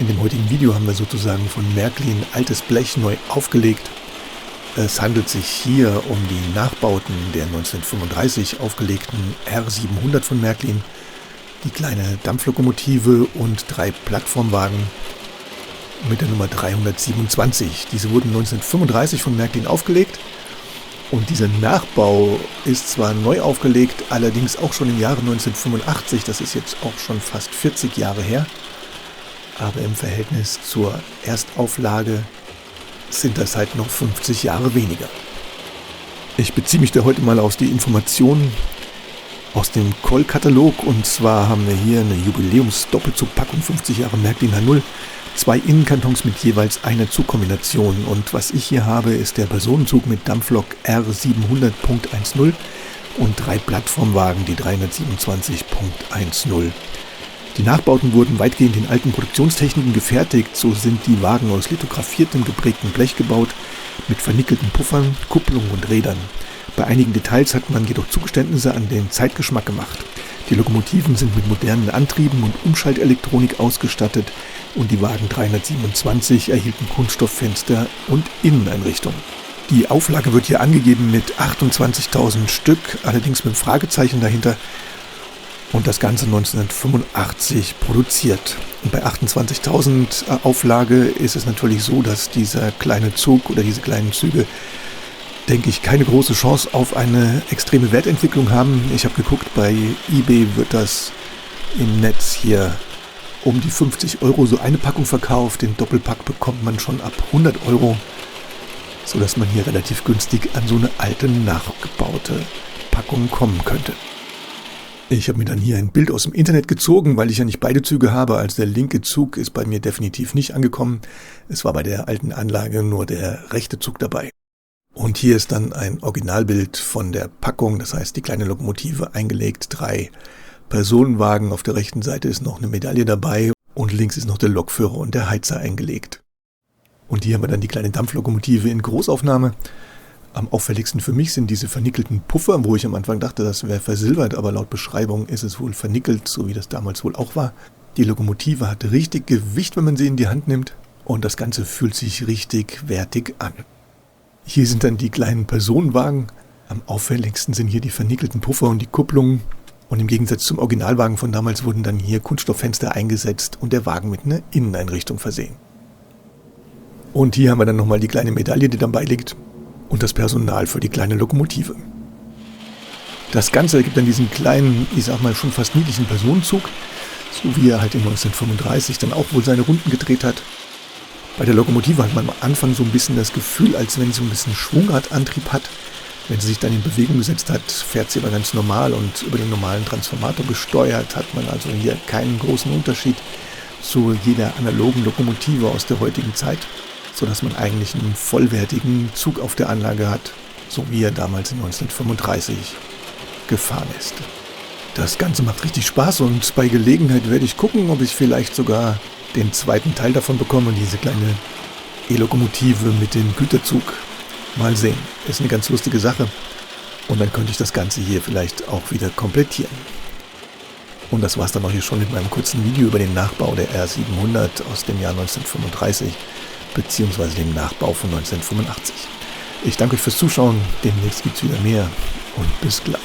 In dem heutigen Video haben wir sozusagen von Märklin altes Blech neu aufgelegt. Es handelt sich hier um die Nachbauten der 1935 aufgelegten R700 von Märklin, die kleine Dampflokomotive und 3 Plattformwagen mit der Nummer 327. Diese wurden 1935 von Märklin aufgelegt und dieser Nachbau ist zwar neu aufgelegt, allerdings auch schon im Jahre 1985, das ist jetzt auch schon fast 40 Jahre her, aber im Verhältnis zur Erstauflage sind das halt noch 50 Jahre weniger. Ich beziehe mich da heute mal auf die Informationen aus dem Koll-Katalog, und zwar haben wir hier eine Jubiläums-Doppelzugpackung 50 Jahre Märklin H0, 2 Innenkartons mit jeweils einer Zugkombination, und was ich hier habe, ist der Personenzug mit Dampflok R700.10 und 3 Plattformwagen, die 327.10. Die Nachbauten wurden weitgehend in alten Produktionstechniken gefertigt, so sind die Wagen aus lithografiertem geprägtem Blech gebaut, mit vernickelten Puffern, Kupplungen und Rädern. Bei einigen Details hat man jedoch Zugeständnisse an den Zeitgeschmack gemacht. Die Lokomotiven sind mit modernen Antrieben und Umschaltelektronik ausgestattet und die Wagen 327 erhielten Kunststofffenster und Inneneinrichtung. Die Auflage wird hier angegeben mit 28.000 Stück, allerdings mit einem Fragezeichen dahinter. Und das Ganze 1985 produziert. Und bei 28.000 Auflage ist es natürlich so, dass dieser kleine Zug oder diese kleinen Züge, denke ich, keine große Chance auf eine extreme Wertentwicklung haben. Ich habe geguckt, bei eBay wird das im Netz hier um die 50 € so eine Packung verkauft. Den Doppelpack bekommt man schon ab 100 €, sodass man hier relativ günstig an so eine alte, nachgebaute Packung kommen könnte. Ich habe mir dann hier ein Bild aus dem Internet gezogen, weil ich ja nicht beide Züge habe. Also der linke Zug ist bei mir definitiv nicht angekommen. Es war bei der alten Anlage nur der rechte Zug dabei. Und hier ist dann ein Originalbild von der Packung, das heißt die kleine Lokomotive eingelegt, 3 Personenwagen. Auf der rechten Seite ist noch eine Medaille dabei und links ist noch der Lokführer und der Heizer eingelegt. Und hier haben wir dann die kleine Dampflokomotive in Großaufnahme. Am auffälligsten für mich sind diese vernickelten Puffer, wo ich am Anfang dachte, das wäre versilbert, aber laut Beschreibung ist es wohl vernickelt, so wie das damals wohl auch war. Die Lokomotive hat richtig Gewicht, wenn man sie in die Hand nimmt, und das Ganze fühlt sich richtig wertig an. Hier sind dann die kleinen Personenwagen. Am auffälligsten sind hier die vernickelten Puffer und die Kupplungen. Und im Gegensatz zum Originalwagen von damals wurden dann hier Kunststofffenster eingesetzt und der Wagen mit einer Inneneinrichtung versehen. Und hier haben wir dann nochmal die kleine Medaille, die dabei liegt, und das Personal für die kleine Lokomotive. Das Ganze ergibt dann diesen kleinen, ich sag mal schon fast niedlichen Personenzug, so wie er halt in 1935 dann auch wohl seine Runden gedreht hat. Bei der Lokomotive hat man am Anfang so ein bisschen das Gefühl, als wenn sie so ein bisschen Schwungradantrieb hat. Wenn sie sich dann in Bewegung gesetzt hat, fährt sie aber ganz normal und über den normalen Transformator gesteuert, hat man also hier keinen großen Unterschied zu jeder analogen Lokomotive aus der heutigen Zeit, sodass man eigentlich einen vollwertigen Zug auf der Anlage hat, so wie er damals in 1935 gefahren ist. Das Ganze macht richtig Spaß und bei Gelegenheit werde ich gucken, ob ich vielleicht sogar den zweiten Teil davon bekomme, diese kleine E-Lokomotive mit dem Güterzug. Mal sehen, ist eine ganz lustige Sache und dann könnte ich das Ganze hier vielleicht auch wieder komplettieren. Und das war es dann auch hier schon mit meinem kurzen Video über den Nachbau der R700 aus dem Jahr 1935. Beziehungsweise dem Nachbau von 1985. Ich danke euch fürs Zuschauen, demnächst gibt es wieder mehr und bis gleich.